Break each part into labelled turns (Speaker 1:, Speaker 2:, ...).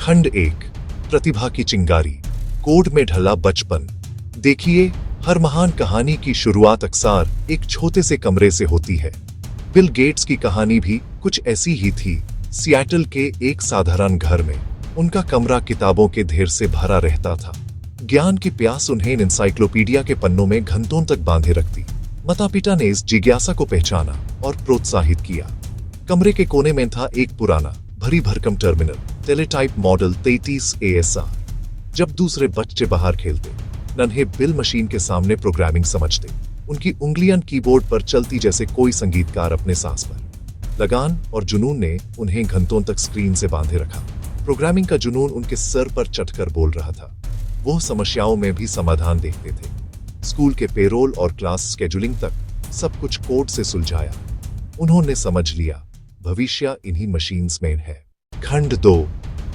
Speaker 1: खंड 1 प्रतिभा की चिंगारी, कोड में ढला बचपन। देखिए, हर महान कहानी की शुरुआत अक्सर एक छोटे से कमरे से होती है। बिल गेट्स की कहानी भी कुछ ऐसी ही थी। सिएटल के एक साधारण घर में उनका कमरा किताबों के ढेर से भरा रहता था। ज्ञान की प्यास उन्हें एनसाइक्लोपीडिया के पन्नों में घंटों तक बांधे रखती। माता पिता ने इस जिज्ञासा को पहचाना और प्रोत्साहित किया। कमरे के कोने में था एक पुराना भरी भरकम टर्मिनल टेलीटाइप मॉडल 33 ASR। जब दूसरे बच्चे बाहर खेलते, नन्हे बिल मशीन के सामने प्रोग्रामिंग समझते। उनकी उंगलियां कीबोर्ड पर चलती जैसे कोई संगीतकार अपने सांस पर। लगान और जुनून ने उन्हें घंटों तक स्क्रीन से बांधे रखा। प्रोग्रामिंग का जुनून उनके सर पर चढ़कर बोल रहा था। वो समस्याओं में भी समाधान देखते थे। स्कूल के पेरोल और क्लास स्केड्यूलिंग तक सब कुछ कोड से सुलझाया। उन्होंने समझ लिया, भविष्य इन्हीं मशीन्स में है। खंड 2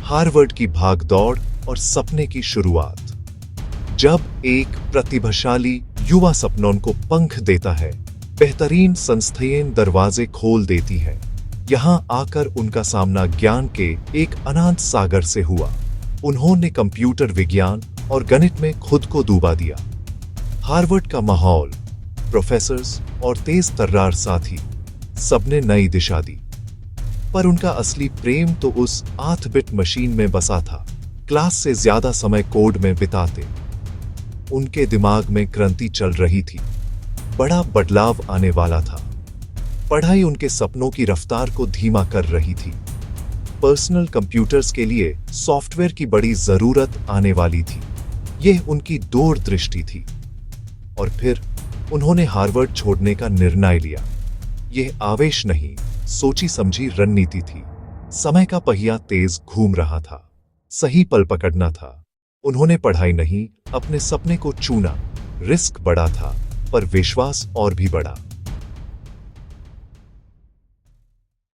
Speaker 1: हार्वर्ड की भागदौड़ और सपने की शुरुआत। जब एक प्रतिभाशाली युवा सपनों को पंख देता है, बेहतरीन संस्थाएं दरवाजे खोल देती है। यहां आकर उनका सामना ज्ञान के एक अनंत सागर से हुआ। उन्होंने कंप्यूटर विज्ञान और गणित में खुद को डूबा दिया। हार्वर्ड का माहौल, प्रोफेसर्स और तेज तर्रार साथी, सबने नई दिशा दी। पर उनका असली प्रेम तो उस 8-बिट मशीन में बसा था। क्लास से ज्यादा समय कोड में बिताते। उनके दिमाग में क्रांति चल रही थी। बड़ा बदलाव आने वाला था। पढ़ाई उनके सपनों की रफ्तार को धीमा कर रही थी। पर्सनल कंप्यूटर्स के लिए सॉफ्टवेयर की बड़ी जरूरत आने वाली थी। यह उनकी दूरदृष्टि थी। और फिर उन्होंने हार्वर्ड छोड़ने का निर्णय लिया। यह आवेश नहीं, सोची समझी रणनीति थी। समय का पहिया तेज घूम रहा था। सही पल पकड़ना था। उन्होंने पढ़ाई नहीं, अपने सपने को चुना। रिस्क बड़ा था, पर विश्वास और भी बड़ा।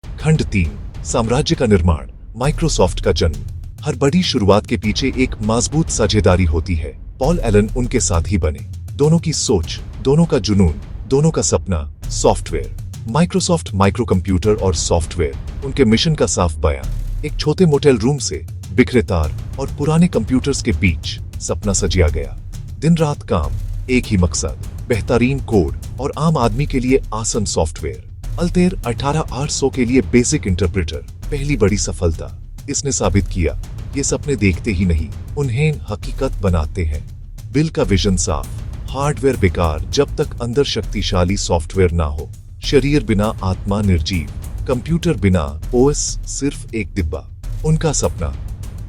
Speaker 1: खंड 3 साम्राज्य का निर्माण, माइक्रोसॉफ्ट का जन्म। हर बड़ी शुरुआत के पीछे एक मजबूत साझेदारी होती है। पॉल एलन उनके साथी बने। दोनों की सोच, दोनों का जुनून, दोनों का सपना सॉफ्टवेयर। माइक्रोसॉफ्ट माइक्रो कंप्यूटर और सॉफ्टवेयर उनके मिशन का साफ बयान। एक छोटे मोटेल रूम से बिखरे तार और पुराने कंप्यूटर्स के बीच सपना सजिया गया। दिन रात काम, एक ही मकसद, बेहतरीन कोड और आम आदमी के लिए आसान सॉफ्टवेयर। अल्टेर 18800 के लिए बेसिक इंटरप्रेटर, पहली बड़ी सफलता। इसने साबित किया, ये सपने देखते ही नहीं, उन्हें हकीकत बनाते हैं। बिल का विजन साफ, हार्डवेयर बेकार जब तक अंदर शक्तिशाली सॉफ्टवेयर ना हो। शरीर बिना आत्मा निर्जीव, कंप्यूटर बिना ओएस सिर्फ एक डिब्बा। उनका सपना,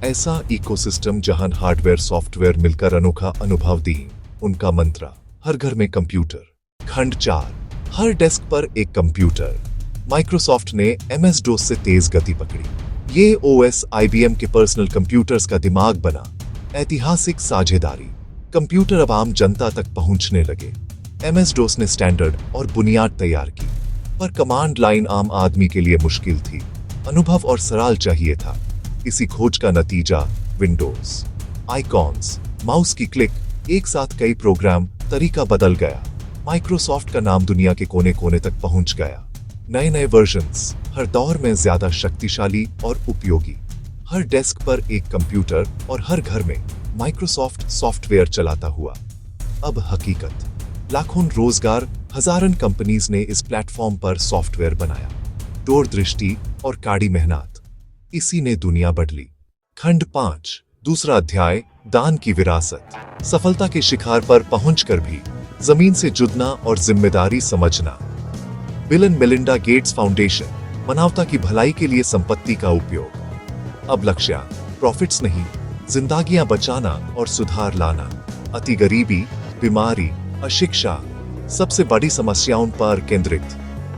Speaker 1: ऐसा इकोसिस्टम जहां हार्डवेयर सॉफ्टवेयर मिलकर अनोखा अनुभव दें। उनका मंत्र, हर घर में कंप्यूटर। खंड 4 हर डेस्क पर एक कंप्यूटर। माइक्रोसॉफ्ट ने MS-DOS से तेज गति पकड़ी। ये OS IBM के पर्सनल कंप्यूटर्स का दिमाग बना। ऐतिहासिक साझेदारी, कंप्यूटर अब आम जनता तक पहुंचने लगे। MS-DOS ने स्टैंडर्ड और बुनियाद तैयार की, पर कमांड लाइन आम आदमी के लिए मुश्किल थी। अनुभव और सरल चाहिए था। इसी खोज का नतीजा विंडोज। आइकॉन्स, माउस की क्लिक, एक साथ कई प्रोग्राम, तरीका बदल गया। माइक्रोसॉफ्ट का नाम दुनिया के कोने कोने तक पहुंच गया। नए नए वर्जन्स, हर दौर में ज्यादा शक्तिशाली और उपयोगी। हर डेस्क पर एक कंप्यूटर और हर घर में माइक्रोसॉफ्ट सॉफ्टवेयर चलाता हुआ। अब हकीकत, लाखों रोजगार, हजारों कंपनीज ने इस प्लेटफॉर्म पर सॉफ्टवेयर बनाया। दूरदृष्टि और कड़ी मेहनत, इसी ने दुनिया बदली। खंड 5 दूसरा अध्याय, दान की विरासत। सफलता के शिखर पर पहुंचकर भी जमीन से जुड़ना और जिम्मेदारी समझना। Bill and Melinda Gates foundation, मानवता की भलाई के लिए संपत्ति का उपयोग। अब लक्ष्य प्रॉफिट्स नहीं, जिंदगियां बचाना और सुधार लाना। अति गरीबी, बीमारी, अशिक्षा, सबसे बड़ी समस्याओं पर केंद्रित।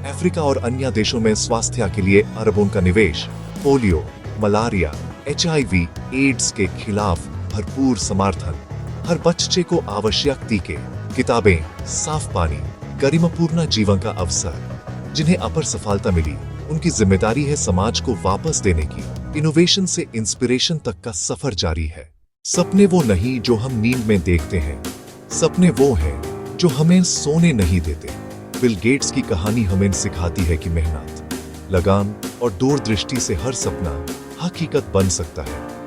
Speaker 1: अफ्रीका और अन्य देशों में स्वास्थ्य के लिए अरबों का निवेश। पोलियो, मलेरिया, HIV, एड्स के खिलाफ भरपूर समर्थन। हर बच्चे को आवश्यक टीके, किताबें, साफ पानी, गरिमापूर्ण जीवन का अवसर। जिन्हें अपर सफलता मिली, उनकी जिम्मेदारी है समाज को वापस देने की। इनोवेशन से इंस्पिरेशन तक का सफर जारी है। सपने वो नहीं जो हम नींद में देखते हैं, सपने वो हैं जो हमें सोने नहीं देते। बिल गेट्स की कहानी हमें सिखाती है कि मेहनत, लगान और दूरदृष्टि से हर सपना हकीकत बन सकता है।